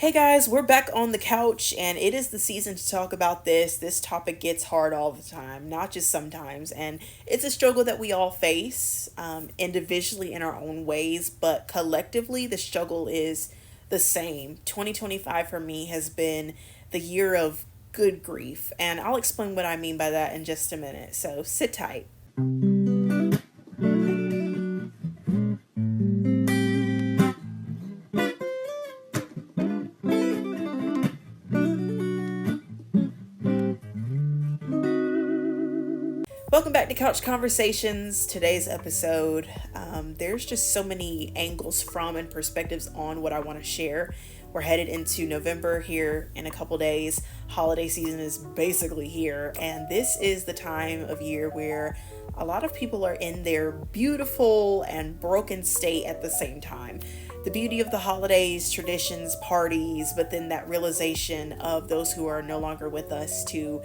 Hey guys, we're back on the couch and it is the season to talk about this. This topic gets hard all the time, not just sometimes. And it's a struggle that we all face individually in our own ways, but collectively, the struggle is the same. 2025 for me has been the year of good grief, and I'll explain what I mean by that in just a minute. So sit tight. Welcome back to Couch Conversations. Today's episode, there's just so many angles from and perspectives on what I want to share. We're headed into November here in a couple days. Holiday season is basically here, and this is the time of year where a lot of people are in their beautiful and broken state at the same time. The beauty of the holidays, traditions, parties, but then that realization of those who are no longer with us to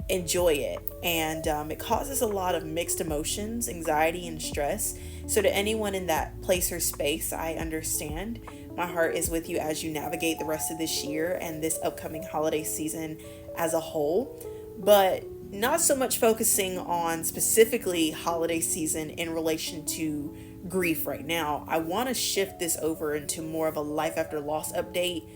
enjoy it. And it causes a lot of mixed emotions, anxiety, and stress. So, to anyone in that place or space, I understand. My heart is with you as you navigate the rest of this year and this upcoming holiday season as a whole. But not so much focusing on specifically holiday season in relation to grief right now. I want to shift this over into more of a life after loss update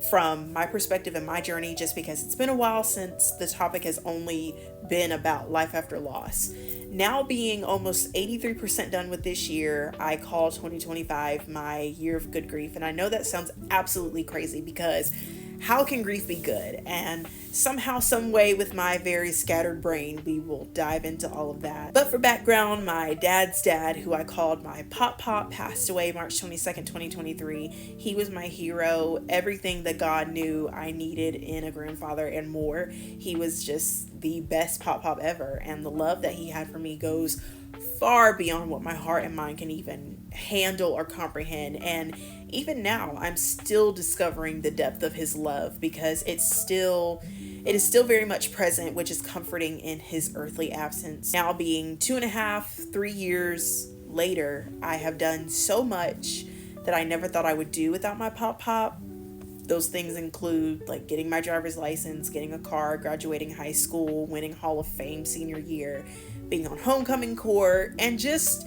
from my perspective and my journey, just because it's been a while since the topic has only been about life after loss. Now being almost 83% done with this year, I call 2025 my year of good grief. And I know that sounds absolutely crazy, because how can grief be good? And somehow, some way, with my very scattered brain, we will dive into all of that. But for background, my dad's dad, who I called my pop, passed away March 22nd, 2023. He was my hero, everything that God knew I needed in a grandfather and more. He was just the best pop ever, and the love that he had for me goes far beyond what my heart and mind can even handle or comprehend. And even now, I'm still discovering the depth of his love, because it is still very much present, which is comforting in his earthly absence. Now being 2.5, 3 years later, I have done so much that I never thought I would do without my pop. Those things include like getting my driver's license, getting a car, graduating high school, winning Hall of Fame senior year, being on homecoming court, and just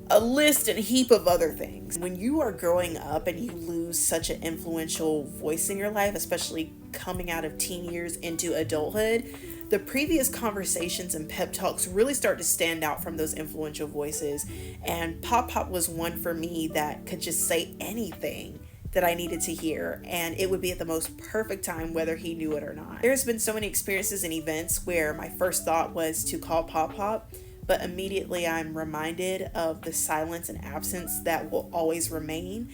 a list and heap of other things. When you are growing up and you lose such an influential voice in your life, especially coming out of teen years into adulthood, the previous conversations and pep talks really start to stand out from those influential voices. And Pop was one for me that could just say anything that I needed to hear, and it would be at the most perfect time, whether he knew it or not. There's been so many experiences and events where my first thought was to call Pop, but immediately I'm reminded of the silence and absence that will always remain.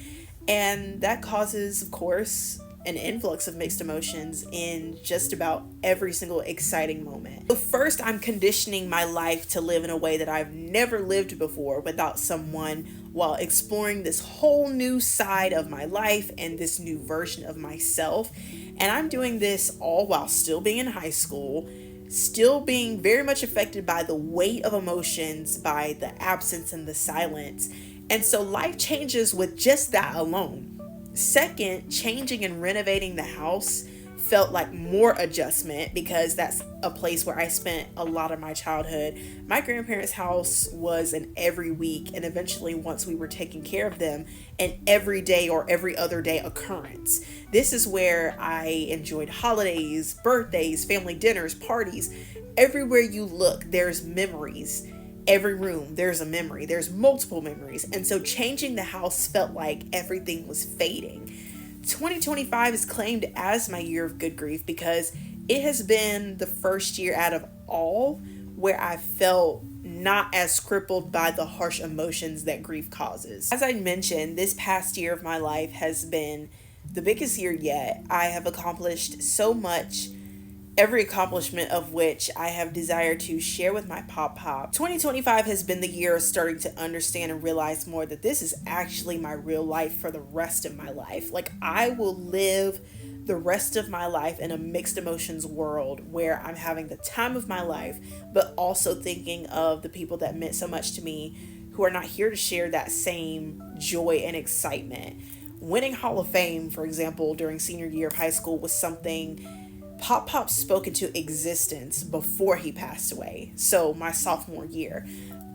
And that causes, of course, an influx of mixed emotions in just about every single exciting moment. So first, I'm conditioning my life to live in a way that I've never lived before without someone, while exploring this whole new side of my life and this new version of myself. And I'm doing this all while still being in high school, still being very much affected by the weight of emotions, by the absence and the silence. And so life changes with just that alone. Second, changing and renovating the house felt like more adjustment, because that's a place where I spent a lot of my childhood. My grandparents' house was an every week, and eventually, once we were taking care of them, an every day or every other day occurrence. This is where I enjoyed holidays, birthdays, family dinners, parties. Everywhere you look, there's memories. Every room, there's a memory. There's multiple memories. And so changing the house felt like everything was fading. 2025 is claimed as my year of good grief, because it has been the first year out of all where I felt not as crippled by the harsh emotions that grief causes. As I mentioned, this past year of my life has been the biggest year yet. I have accomplished so much, every accomplishment of which I have desired to share with my pop. 2025 has been the year of starting to understand and realize more that this is actually my real life for the rest of my life. Like, I will live the rest of my life in a mixed emotions world where I'm having the time of my life, but also thinking of the people that meant so much to me who are not here to share that same joy and excitement. winning Hall of Fame, for example, during senior year of high school was something Pop spoke into existence before he passed away. So my sophomore year.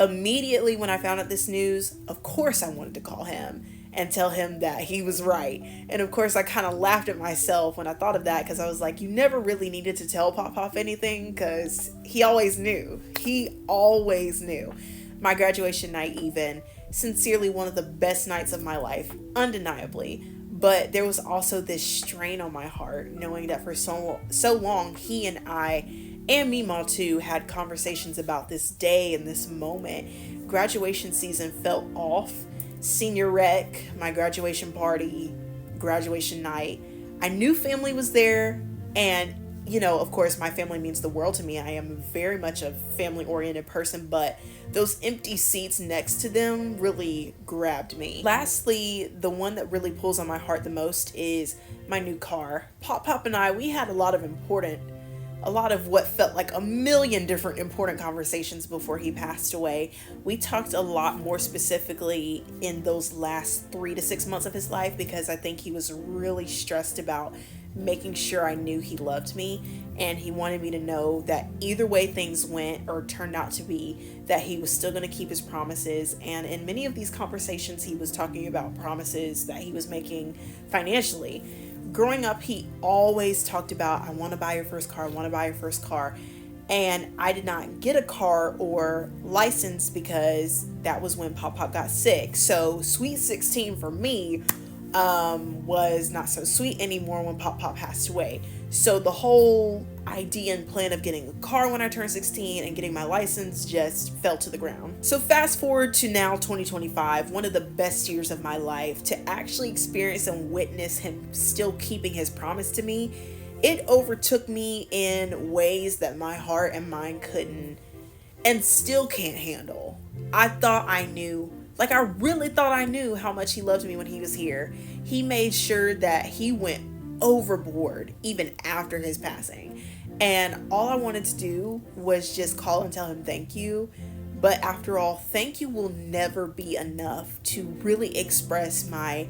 Immediately when I found out this news, of course I wanted to call him and tell him that he was right. And of course I kind of laughed at myself when I thought of that, because I was like, you never really needed to tell Pop anything, because he always knew. He always knew. My graduation night even, sincerely one of the best nights of my life, undeniably. But there was also this strain on my heart, knowing that for so long, he and I, and Meemaw too, had conversations about this day and this moment. Graduation season felt off. Senior rec, my graduation party, graduation night. I knew family was there, and of course, my family means the world to me. I am very much a family-oriented person, but those empty seats next to them really grabbed me. Lastly, the one that really pulls on my heart the most is my new car. Pop and I, we had a lot of what felt like a million different important conversations before he passed away. We talked a lot more specifically in those last 3 to 6 months of his life, because I think he was really stressed about making sure I knew he loved me, and he wanted me to know that either way things went or turned out to be, that he was still going to keep his promises. And in many of these conversations, he was talking about promises that he was making financially. Growing up, he always talked about, I want to buy your first car, I want to buy your first car. And I did not get a car or license because that was when Pop got sick. So sweet 16 for me was not so sweet anymore when Pop passed away. So the whole idea and plan of getting a car when I turned 16 and getting my license just fell to the ground. So fast forward to now 2025, one of the best years of my life, to actually experience and witness him still keeping his promise to me. It overtook me in ways that my heart and mind couldn't and still can't handle. I thought I knew. I really thought I knew how much he loved me when he was here. He made sure that he went overboard even after his passing. And all I wanted to do was just call and tell him thank you. But after all, thank you will never be enough to really express my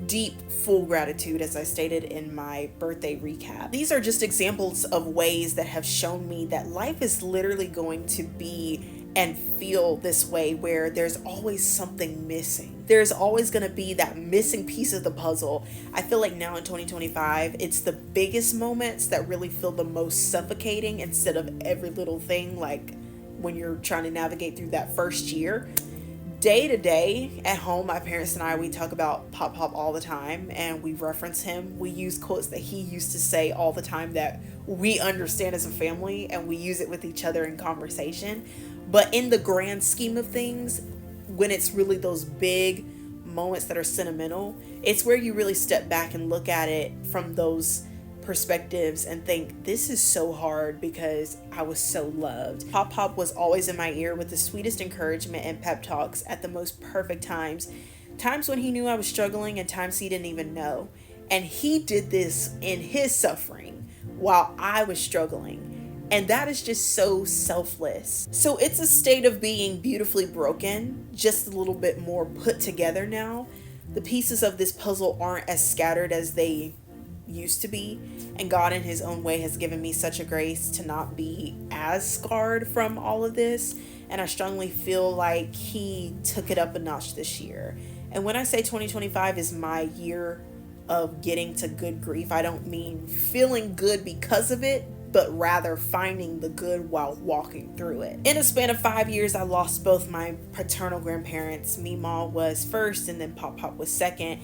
deep, full gratitude, as I stated in my birthday recap. These are just examples of ways that have shown me that life is literally going to be and feel this way, where there's always something missing. There's always going to be that missing piece of the puzzle. I feel like now in 2025, it's the biggest moments that really feel the most suffocating, instead of every little thing, like when you're trying to navigate through that first year. Day to day at home, my parents and I, we talk about Pop all the time, and we reference him. We use quotes that he used to say all the time that we understand as a family, and we use it with each other in conversation. But in the grand scheme of things, when it's really those big moments that are sentimental, it's where you really step back and look at it from those perspectives and think, this is so hard because I was so loved. Pop was always in my ear with the sweetest encouragement and pep talks at the most perfect times. Times when he knew I was struggling and times he didn't even know. And he did this in his suffering while I was struggling. And that is just so selfless. So it's a state of being beautifully broken, just a little bit more put together now. The pieces of this puzzle aren't as scattered as they used to be. And God in his own way has given me such a grace to not be as scarred from all of this. And I strongly feel like he took it up a notch this year. And when I say 2025 is my year of getting to good grief, I don't mean feeling good because of it, but rather finding the good while walking through it. In a span of 5 years, I lost both my paternal grandparents. Meemaw was first and then Pop was second.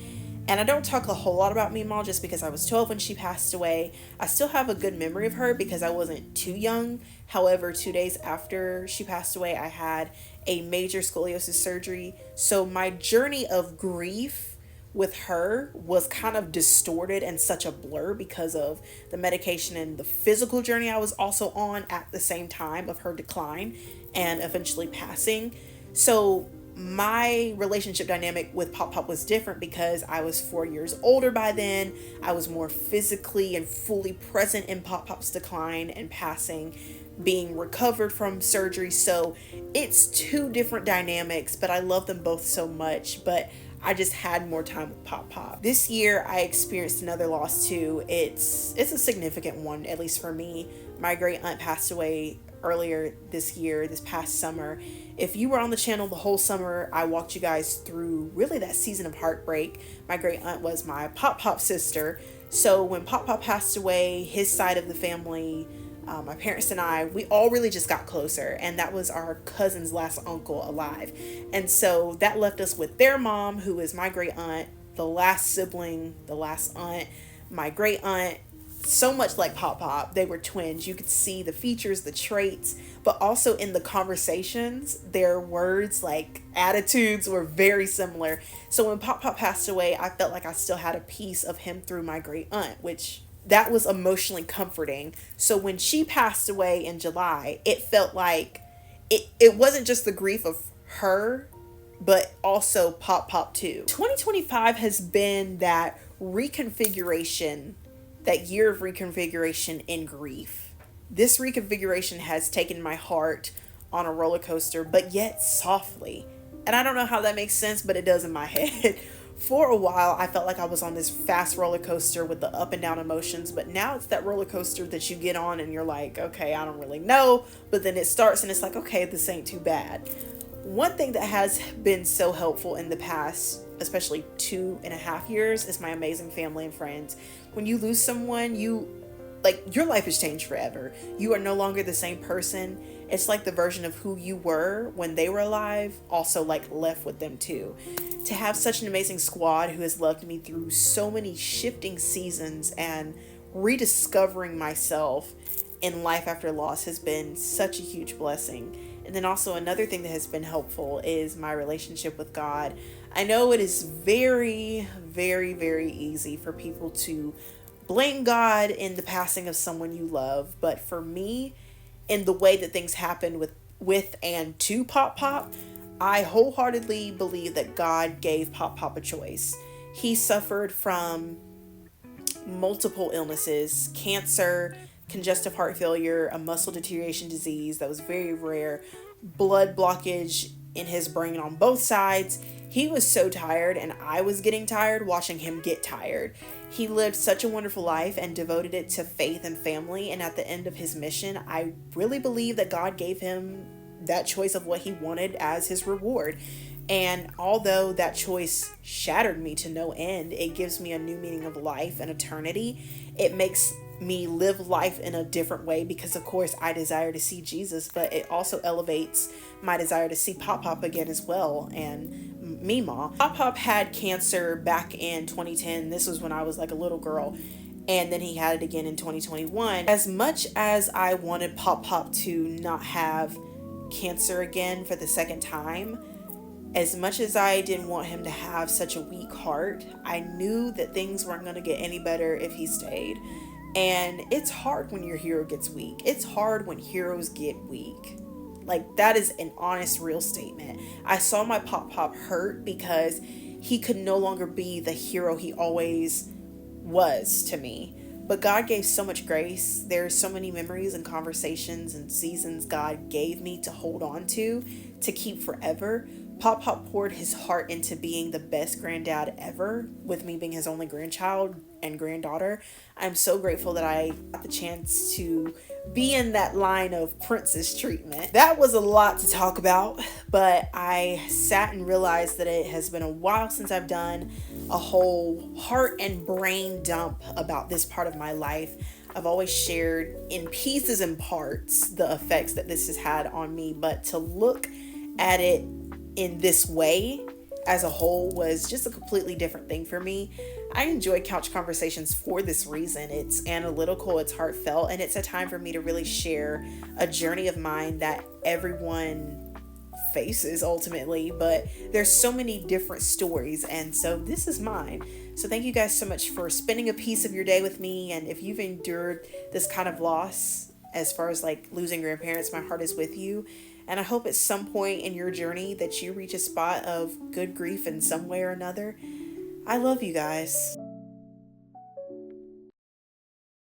And I don't talk a whole lot about Meemaw just because I was 12 when she passed away. I still have a good memory of her because I wasn't too young. However, 2 days after she passed away, I had a major scoliosis surgery. So my journey of grief with her was kind of distorted and such a blur because of the medication and the physical journey I was also on at the same time of her decline and eventually passing. So my relationship dynamic with Pop was different because I was 4 years older by then. I was more physically and fully present in Pop's decline and passing, being recovered from surgery. So it's two different dynamics, but I love them both so much. But I just had more time with Pop Pop. This year I experienced another loss too. It's a significant one, at least for me. My great aunt passed away earlier this year, this past summer. If you were on the channel the whole summer, I walked you guys through really that season of heartbreak. My great aunt was my Pop Pop sister. So when Pop Pop passed away, his side of the family, my parents and I, we all really just got closer, and that was our cousin's last uncle alive. And so that left us with their mom, who is my great aunt, the last sibling, the last aunt, my great aunt, so much like Pop Pop. They were twins. You could see the features, the traits, but also in the conversations, their words, like attitudes, were very similar. So when Pop Pop passed away, I felt like I still had a piece of him through my great aunt, which that was emotionally comforting. So when she passed away in July, it felt like it wasn't just the grief of her, but also Pop Pop too. 2025 has been that reconfiguration, that year of reconfiguration in grief. This reconfiguration has taken my heart on a roller coaster, but yet softly. And I don't know how that makes sense, but it does in my head. For a while, I felt like I was on this fast roller coaster with the up and down emotions, but now it's that roller coaster that you get on and you're like, okay, I don't really know, but then it starts and it's like, okay, this ain't too bad. One thing that has been so helpful in the past, especially 2.5 years, is my amazing family and friends. When you lose someone, your life has changed forever. You are no longer the same person. It's like the version of who you were when they were alive also like left with them too. To have such an amazing squad who has loved me through so many shifting seasons and rediscovering myself in life after loss has been such a huge blessing. And then also another thing that has been helpful is my relationship with God. I know it is very, very, very easy for people to blame God in the passing of someone you love, but for me, in the way that things happened with and to Pop Pop, I wholeheartedly believe that God gave Pop Pop a choice. He suffered from multiple illnesses, cancer, congestive heart failure, a muscle deterioration disease that was very rare, blood blockage in his brain on both sides. He was so tired, and I was getting tired watching him get tired. He lived such a wonderful life and devoted it to faith and family, and at the end of his mission, I really believe that God gave him that choice of what he wanted as his reward. And although that choice shattered me to no end, it gives me a new meaning of life and eternity. It makes me live life in a different way because, of course, I desire to see Jesus, but it also elevates my desire to see Pop Pop again as well, and Mima. Pop Pop had cancer back in 2010. This was when I was like a little girl, and then he had it again in 2021. As much as I wanted Pop Pop to not have cancer again for the second time, as much as I didn't want him to have such a weak heart, I knew that things weren't going to get any better if he stayed. And it's hard when your hero gets weak. It's hard when heroes get weak. Like, that is an honest, real statement. I saw my Pop Pop hurt because he could no longer be the hero he always was to me. But God gave so much grace. There's so many memories and conversations and seasons God gave me to hold on to keep forever. Pop Pop poured his heart into being the best granddad ever, with me being his only grandchild and granddaughter. I'm so grateful that I got the chance to be in that line of princess treatment. That was a lot to talk about, but I sat and realized that it has been a while since I've done a whole heart and brain dump about this part of my life. I've always shared in pieces and parts the effects that this has had on me, but to look at it in this way as a whole was just a completely different thing for me. I enjoy couch conversations for this reason. It's analytical, it's heartfelt, and it's a time for me to really share a journey of mine that everyone faces ultimately, but there's so many different stories, and so this is mine. So thank you guys so much for spending a piece of your day with me, and if you've endured this kind of loss, as far as like losing grandparents, my heart is with you. And I hope at some point in your journey that you reach a spot of good grief in some way or another. I love you guys.